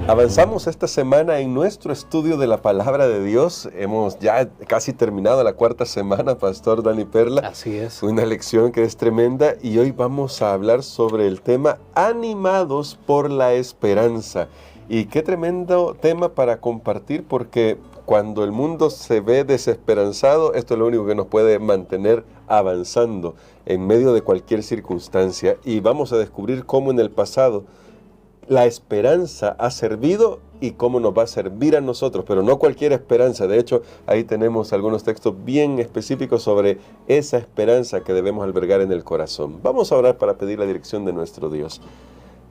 Avanzamos esta semana en nuestro estudio de la Palabra de Dios. Hemos ya casi terminado la cuarta semana, Pastor Dani Perla. Así es. Una lección que es tremenda y hoy vamos a hablar sobre el tema Animados por la Esperanza. Y qué tremendo tema para compartir, porque cuando el mundo se ve desesperanzado, esto es lo único que nos puede mantener avanzando en medio de cualquier circunstancia. Y vamos a descubrir cómo en el pasado la esperanza ha servido y cómo nos va a servir a nosotros, pero no cualquier esperanza. De hecho, ahí tenemos algunos textos bien específicos sobre esa esperanza que debemos albergar en el corazón. Vamos a orar para pedir la dirección de nuestro Dios.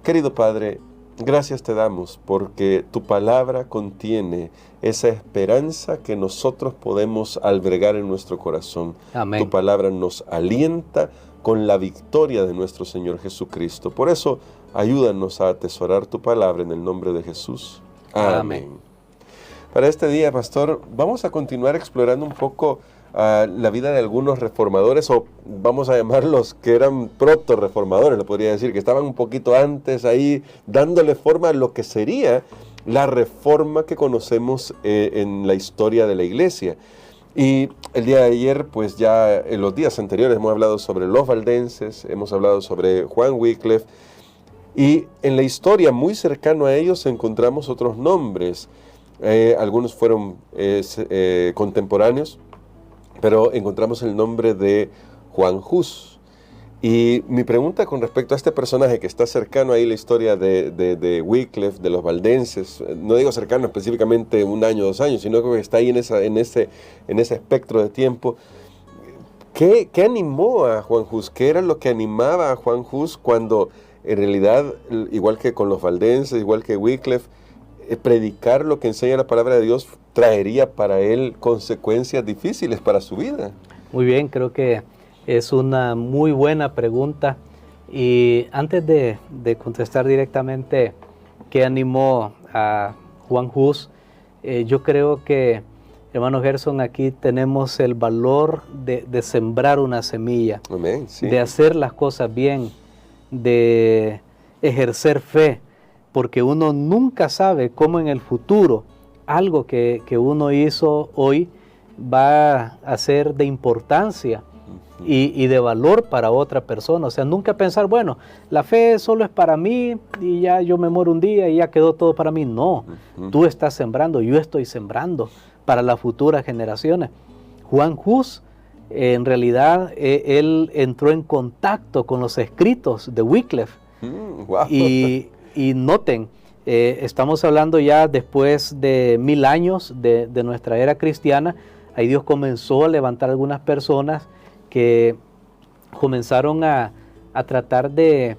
Querido Padre, gracias te damos porque tu palabra contiene esa esperanza que nosotros podemos albergar en nuestro corazón. Amén. Tu palabra nos alienta con la victoria de nuestro Señor Jesucristo. Por eso, ayúdanos a atesorar tu palabra en el nombre de Jesús. Amén. Para este día, Pastor, vamos a continuar explorando un poco la vida de algunos reformadores, o vamos a llamarlos que eran proto-reformadores, lo podría decir, que estaban un poquito antes ahí, dándole forma a lo que sería la reforma que conocemos en la historia de la Iglesia. Y el día de ayer, pues ya en los días anteriores hemos hablado sobre los valdenses, hemos hablado sobre Juan Wycliffe, y en la historia muy cercano a ellos encontramos otros nombres. Algunos fueron contemporáneos, pero encontramos el nombre de Juan Hus. Y mi pregunta con respecto a este personaje que está cercano ahí, la historia de Wycliffe, de los valdenses, no digo cercano específicamente 1 año, 2 años, sino que está ahí en ese espectro de tiempo. ¿Qué animó a Juan Hus? ¿Qué era lo que animaba a Juan Hus cuando en realidad, igual que con los valdenses, igual que Wycliffe, predicar lo que enseña la palabra de Dios traería para él consecuencias difíciles para su vida? Muy bien, creo que es una muy buena pregunta. Y antes de contestar directamente qué animó a Juan Hus, yo creo que, hermano Gerson, aquí tenemos el valor de sembrar una semilla. Amén, sí. De hacer las cosas bien, de ejercer fe, porque uno nunca sabe cómo en el futuro algo que uno hizo hoy va a ser de importancia y de valor para otra persona. O sea, nunca pensar, bueno, la fe solo es para mí y ya yo me muero un día y ya quedó todo para mí. No, tú estás sembrando, yo estoy sembrando para las futuras generaciones. Juan Hus, en realidad, él entró en contacto con los escritos de Wycliffe. Wow. Y noten, estamos hablando ya después de 1000 años de nuestra era cristiana. Ahí Dios comenzó a levantar algunas personas que comenzaron a tratar de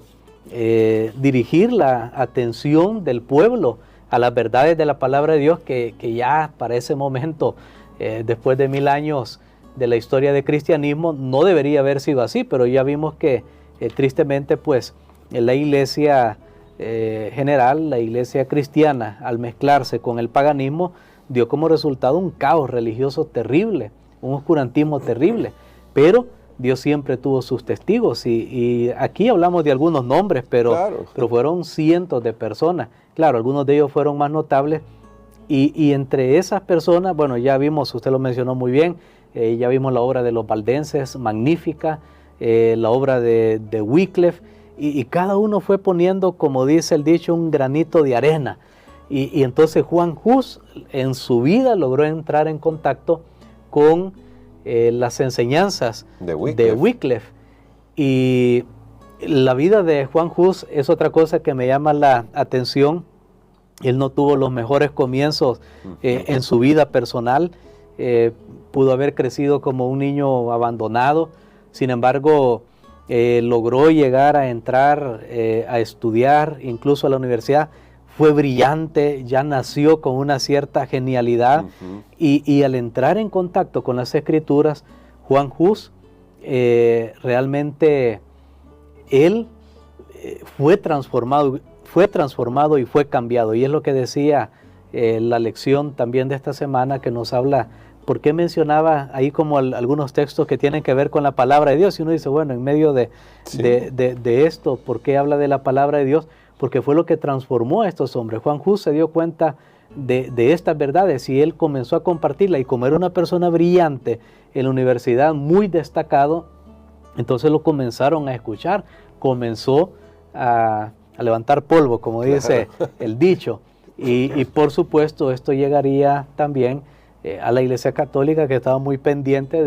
dirigir la atención del pueblo a las verdades de la palabra de Dios, que ya para ese momento, después de 1000 años de la historia del cristianismo, no debería haber sido así, pero ya vimos que tristemente pues la iglesia general, la iglesia cristiana, al mezclarse con el paganismo, dio como resultado un caos religioso terrible, un oscurantismo terrible, pero Dios siempre tuvo sus testigos y aquí hablamos de algunos nombres, pero fueron cientos de personas. Claro, algunos de ellos fueron más notables y entre esas personas, bueno, ya vimos, usted lo mencionó muy bien, ya vimos la obra de los valdenses, magnífica, la obra de Wycliffe, y cada uno fue poniendo, como dice el dicho, un granito de arena. Y entonces Juan Hus en su vida logró entrar en contacto con las enseñanzas de Wycliffe. Y la vida de Juan Hus es otra cosa que me llama la atención. Él no tuvo los mejores comienzos en su vida personal. Pudo haber crecido como un niño abandonado. Sin embargo, logró llegar a entrar a estudiar, incluso a la universidad. Fue brillante, ya nació con una cierta genialidad y al entrar en contacto con las Escrituras, Juan Hus, realmente él fue transformado y fue cambiado. Y es lo que decía la lección también de esta semana, que nos habla, ¿por qué mencionaba ahí como algunos textos que tienen que ver con la palabra de Dios? Y uno dice, bueno, en medio de esto, ¿por qué habla de la palabra de Dios? porque fue lo que transformó a estos hombres. Juan Hus se dio cuenta de estas verdades y él comenzó a compartirla, y como era una persona brillante en la universidad, muy destacado, entonces lo comenzaron a escuchar, comenzó a levantar polvo, como dice el dicho, y por supuesto esto llegaría también a la Iglesia Católica, que estaba muy pendiente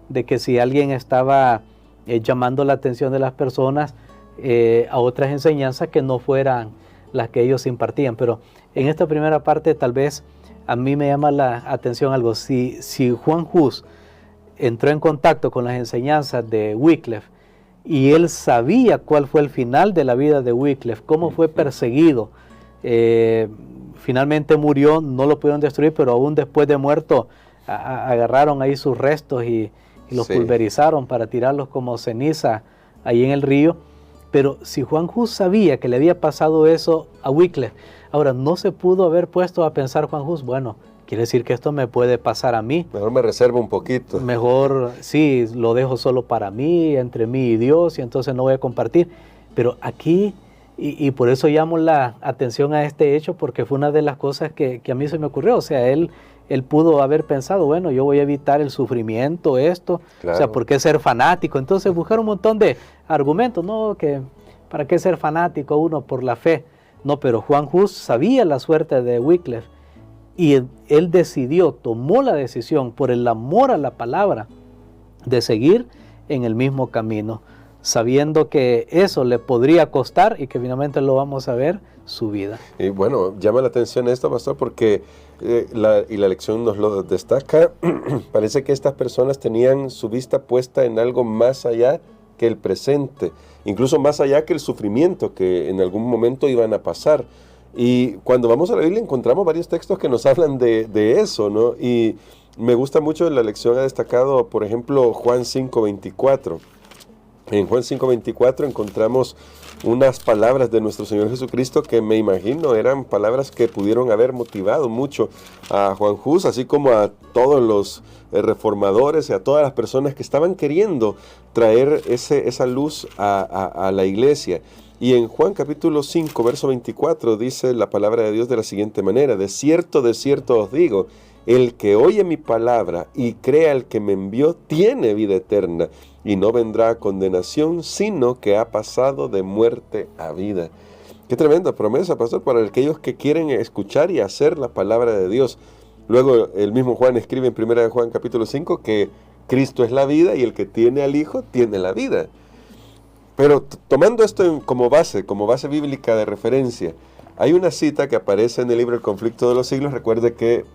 de que si alguien estaba llamando la atención de las personas a otras enseñanzas que no fueran las que ellos impartían. Pero en esta primera parte tal vez a mí me llama la atención algo. Si Juan Hus entró en contacto con las enseñanzas de Wycliffe y él sabía cuál fue el final de la vida de Wycliffe, cómo fue perseguido, finalmente murió, no lo pudieron destruir, pero aún después de muerto agarraron ahí sus restos y los pulverizaron para tirarlos como ceniza ahí en el río. Pero si Juan Hus sabía que le había pasado eso a Wycliffe, ahora no se pudo haber puesto a pensar Juan Hus, bueno, quiere decir que esto me puede pasar a mí. Mejor me reservo un poquito. Mejor, sí, lo dejo solo para mí, entre mí y Dios, y entonces no voy a compartir. Pero aquí, y por eso llamo la atención a este hecho, porque fue una de las cosas que a mí se me ocurrió. O sea, él pudo haber pensado, bueno, yo voy a evitar el sufrimiento, esto, claro. O sea, ¿por qué ser fanático? Entonces buscar un montón de argumentos, ¿no? Que ¿para qué ser fanático uno por la fe? No, pero Juan Hus sabía la suerte de Wycliffe y él decidió, tomó la decisión por el amor a la palabra de seguir en el mismo camino, sabiendo que eso le podría costar y que finalmente lo vamos a ver, su vida. Y bueno, llama la atención esto, pastor, porque la lección nos lo destaca. Parece que estas personas tenían su vista puesta en algo más allá que el presente, incluso más allá que el sufrimiento que en algún momento iban a pasar. Y cuando vamos a la Biblia encontramos varios textos que nos hablan de eso, ¿no? Y me gusta mucho la lección, ha destacado, por ejemplo, Juan 5:24. En Juan 5:24 encontramos unas palabras de nuestro Señor Jesucristo que me imagino eran palabras que pudieron haber motivado mucho a Juan Hus, así como a todos los reformadores y a todas las personas que estaban queriendo traer esa luz a la iglesia. Y en Juan capítulo 5, verso 24, dice la palabra de Dios de la siguiente manera: de cierto os digo, el que oye mi palabra y crea al que me envió, tiene vida eterna, y no vendrá a condenación, sino que ha pasado de muerte a vida. Qué tremenda promesa, pastor, para aquellos que quieren escuchar y hacer la palabra de Dios. Luego el mismo Juan escribe en 1 Juan capítulo 5 que Cristo es la vida y el que tiene al Hijo tiene la vida. Pero tomando esto como base bíblica de referencia, hay una cita que aparece en el libro El conflicto de los siglos. Recuerde que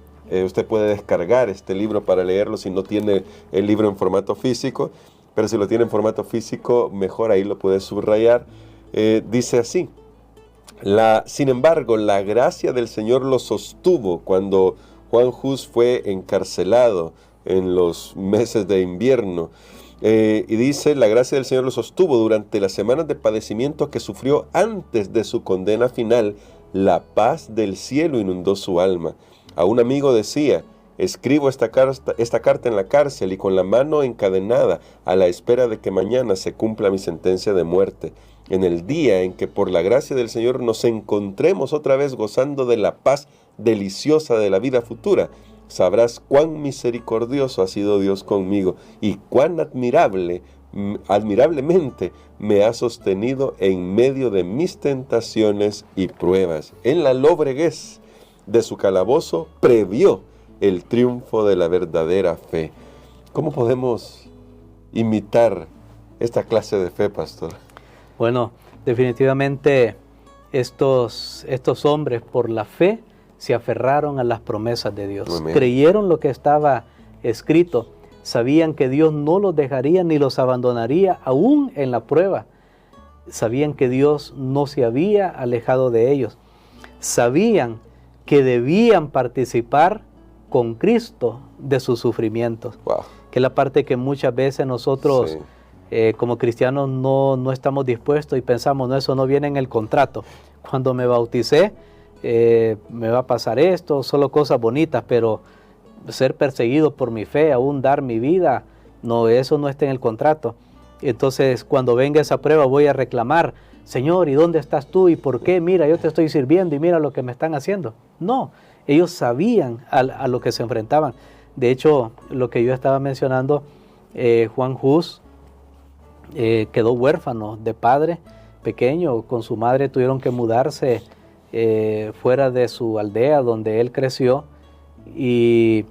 usted puede descargar este libro para leerlo si no tiene el libro en formato físico, pero si lo tiene en formato físico, mejor ahí lo puede subrayar. Dice así: sin embargo, la gracia del Señor lo sostuvo cuando Juan Hus fue encarcelado en los meses de invierno. Y dice, la gracia del Señor lo sostuvo durante las semanas de padecimiento que sufrió antes de su condena final. La paz del cielo inundó su alma. A un amigo decía: escribo esta carta en la cárcel y con la mano encadenada, a la espera de que mañana se cumpla mi sentencia de muerte. En el día en que por la gracia del Señor nos encontremos otra vez gozando de la paz deliciosa de la vida futura, sabrás cuán misericordioso ha sido Dios conmigo y cuán admirablemente me ha sostenido en medio de mis tentaciones y pruebas. En la lobreguez de su calabozo previó el triunfo de la verdadera fe. ¿Cómo podemos imitar esta clase de fe, pastor? Bueno, definitivamente estos hombres por la fe se aferraron a las promesas de Dios. Amén. Creyeron lo que estaba escrito. Sabían que Dios no los dejaría ni los abandonaría aún en la prueba. Sabían que Dios no se había alejado de ellos. Sabían que debían participar con Cristo de sus sufrimientos. Wow. Que es la parte que muchas veces nosotros como cristianos no estamos dispuestos y pensamos, no, eso no viene en el contrato. Cuando me bauticé, me va a pasar esto, solo cosas bonitas, pero ser perseguido por mi fe, aún dar mi vida, no, eso no está en el contrato. Entonces, cuando venga esa prueba voy a reclamar, Señor, ¿y dónde estás tú? ¿Y por qué? Mira, yo te estoy sirviendo y mira lo que me están haciendo. No, ellos sabían a lo que se enfrentaban. De hecho, lo que yo estaba mencionando, Juan Hus quedó huérfano de padre pequeño. Con su madre tuvieron que mudarse fuera de su aldea donde él creció, y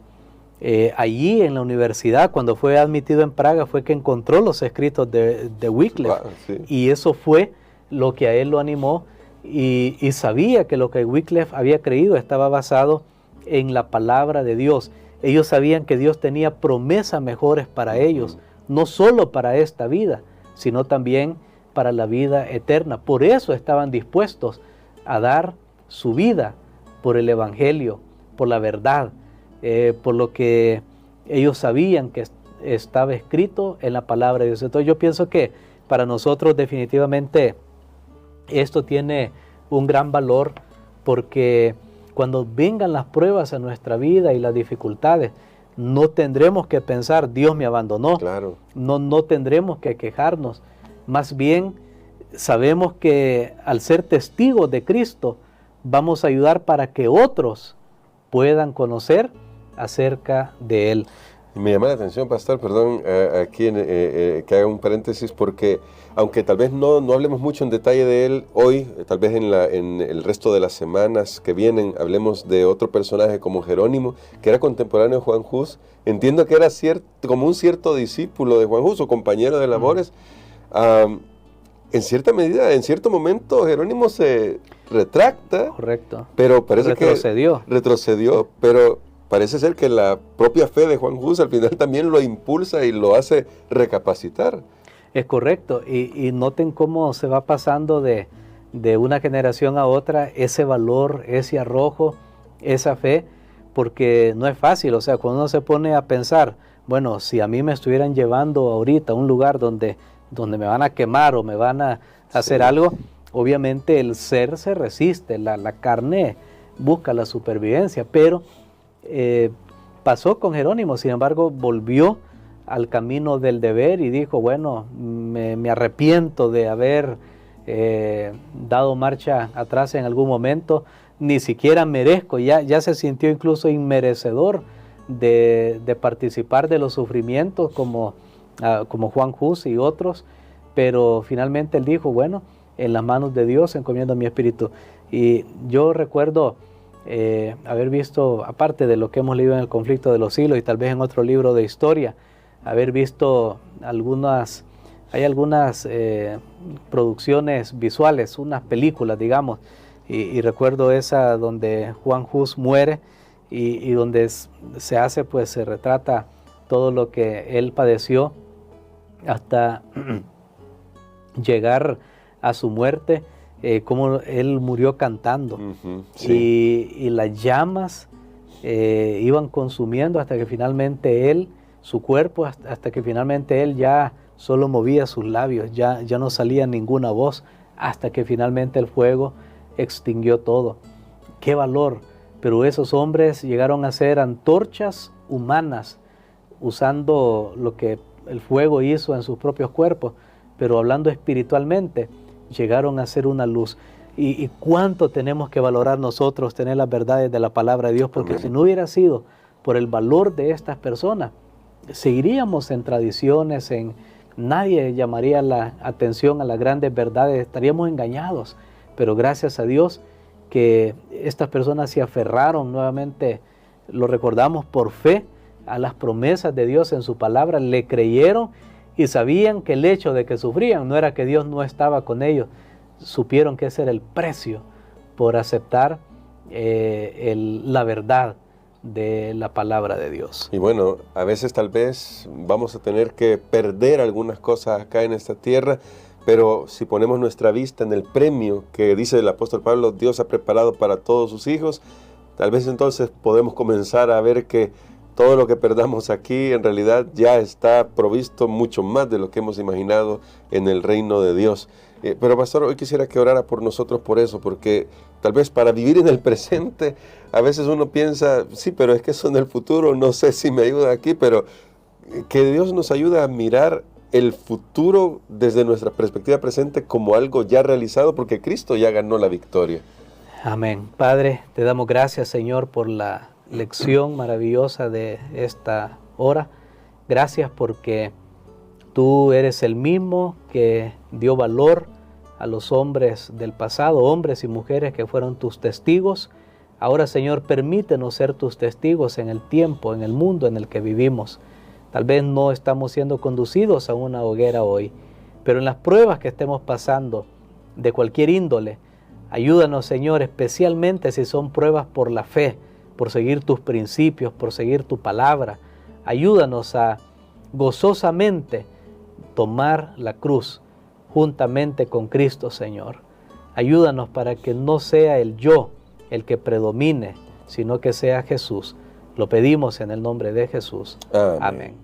allí en la universidad, cuando fue admitido en Praga, fue que encontró los escritos de Wycliffe. Wow, sí. Y eso fue lo que a él lo animó, y sabía que lo que Wycliffe había creído estaba basado en la palabra de Dios. Ellos sabían que Dios tenía promesas mejores para ellos, no solo para esta vida, sino también para la vida eterna. Por eso estaban dispuestos a dar su vida por el Evangelio, por la verdad, por lo que ellos sabían que estaba escrito en la palabra de Dios. Entonces yo pienso que para nosotros definitivamente esto tiene un gran valor, porque cuando vengan las pruebas en nuestra vida y las dificultades, no tendremos que pensar, Dios me abandonó. Claro. No tendremos que quejarnos. Más bien, sabemos que al ser testigos de Cristo, vamos a ayudar para que otros puedan conocer acerca de Él. Me llama la atención, pastor, perdón, aquí que haga un paréntesis, porque aunque tal vez no hablemos mucho en detalle de él hoy, tal vez en el resto de las semanas que vienen hablemos de otro personaje como Jerónimo, que era contemporáneo de Juan Hus. Entiendo que era como un cierto discípulo de Juan Hus o compañero de labores. En cierta medida, en cierto momento, Jerónimo se retracta. Correcto. Pero parece que retrocedió, pero parece ser que la propia fe de Juan Hus al final también lo impulsa y lo hace recapacitar. Es correcto, y noten cómo se va pasando de una generación a otra ese valor, ese arrojo, esa fe, porque no es fácil. O sea, cuando uno se pone a pensar, bueno, si a mí me estuvieran llevando ahorita a un lugar donde me van a quemar o me van a hacer algo, obviamente el ser se resiste, la carne busca la supervivencia, pero pasó con Jerónimo. Sin embargo, volvió al camino del deber y dijo, bueno, me arrepiento de haber dado marcha atrás en algún momento, ni siquiera merezco, ya se sintió incluso inmerecedor de participar de los sufrimientos como Juan Hus y otros, pero finalmente él dijo, bueno, en las manos de Dios encomiendo mi espíritu. Y yo recuerdo haber visto, aparte de lo que hemos leído en El Conflicto de los Siglos y tal vez en otro libro de historia, haber visto hay algunas producciones visuales, unas películas, digamos, y recuerdo esa donde Juan Hus muere y donde se hace, pues se retrata todo lo que él padeció hasta llegar a su muerte, cómo él murió cantando. Sí. Y las llamas iban consumiendo hasta que finalmente su cuerpo, hasta que finalmente él ya solo movía sus labios, ya no salía ninguna voz, hasta que finalmente el fuego extinguió todo. ¡Qué valor! Pero esos hombres llegaron a ser antorchas humanas, usando lo que el fuego hizo en sus propios cuerpos, pero hablando espiritualmente, llegaron a ser una luz. Y cuánto tenemos que valorar nosotros, tener las verdades de la palabra de Dios, porque si no hubiera sido por el valor de estas personas, seguiríamos en tradiciones, nadie llamaría la atención a las grandes verdades, estaríamos engañados. Pero gracias a Dios que estas personas se aferraron nuevamente, lo recordamos por fe, a las promesas de Dios en su palabra, le creyeron y sabían que el hecho de que sufrían no era que Dios no estaba con ellos, supieron que ese era el precio por aceptar la verdad de la palabra de Dios. Y bueno, a veces tal vez vamos a tener que perder algunas cosas acá en esta tierra, pero si ponemos nuestra vista en el premio que dice el apóstol Pablo, Dios ha preparado para todos sus hijos, tal vez entonces podemos comenzar a ver que todo lo que perdamos aquí en realidad ya está provisto mucho más de lo que hemos imaginado en el reino de Dios. Pero pastor, hoy quisiera que orara por nosotros por eso, porque tal vez para vivir en el presente, a veces uno piensa, sí, pero es que eso en el futuro, no sé si me ayuda aquí, pero que Dios nos ayude a mirar el futuro desde nuestra perspectiva presente como algo ya realizado, porque Cristo ya ganó la victoria. Amén. Padre, te damos gracias, Señor, por la lección maravillosa de esta hora. Gracias porque tú eres el mismo que dio valor a los hombres del pasado, hombres y mujeres que fueron tus testigos. Ahora, Señor, permítenos ser tus testigos en el tiempo, en el mundo en el que vivimos. Tal vez no estamos siendo conducidos a una hoguera hoy, pero en las pruebas que estemos pasando de cualquier índole, ayúdanos, Señor, especialmente si son pruebas por la fe, por seguir tus principios, por seguir tu palabra. Ayúdanos a gozosamente tomar la cruz juntamente con Cristo, Señor. Ayúdanos para que no sea el yo el que predomine, sino que sea Jesús. Lo pedimos en el nombre de Jesús. Amén. Amén.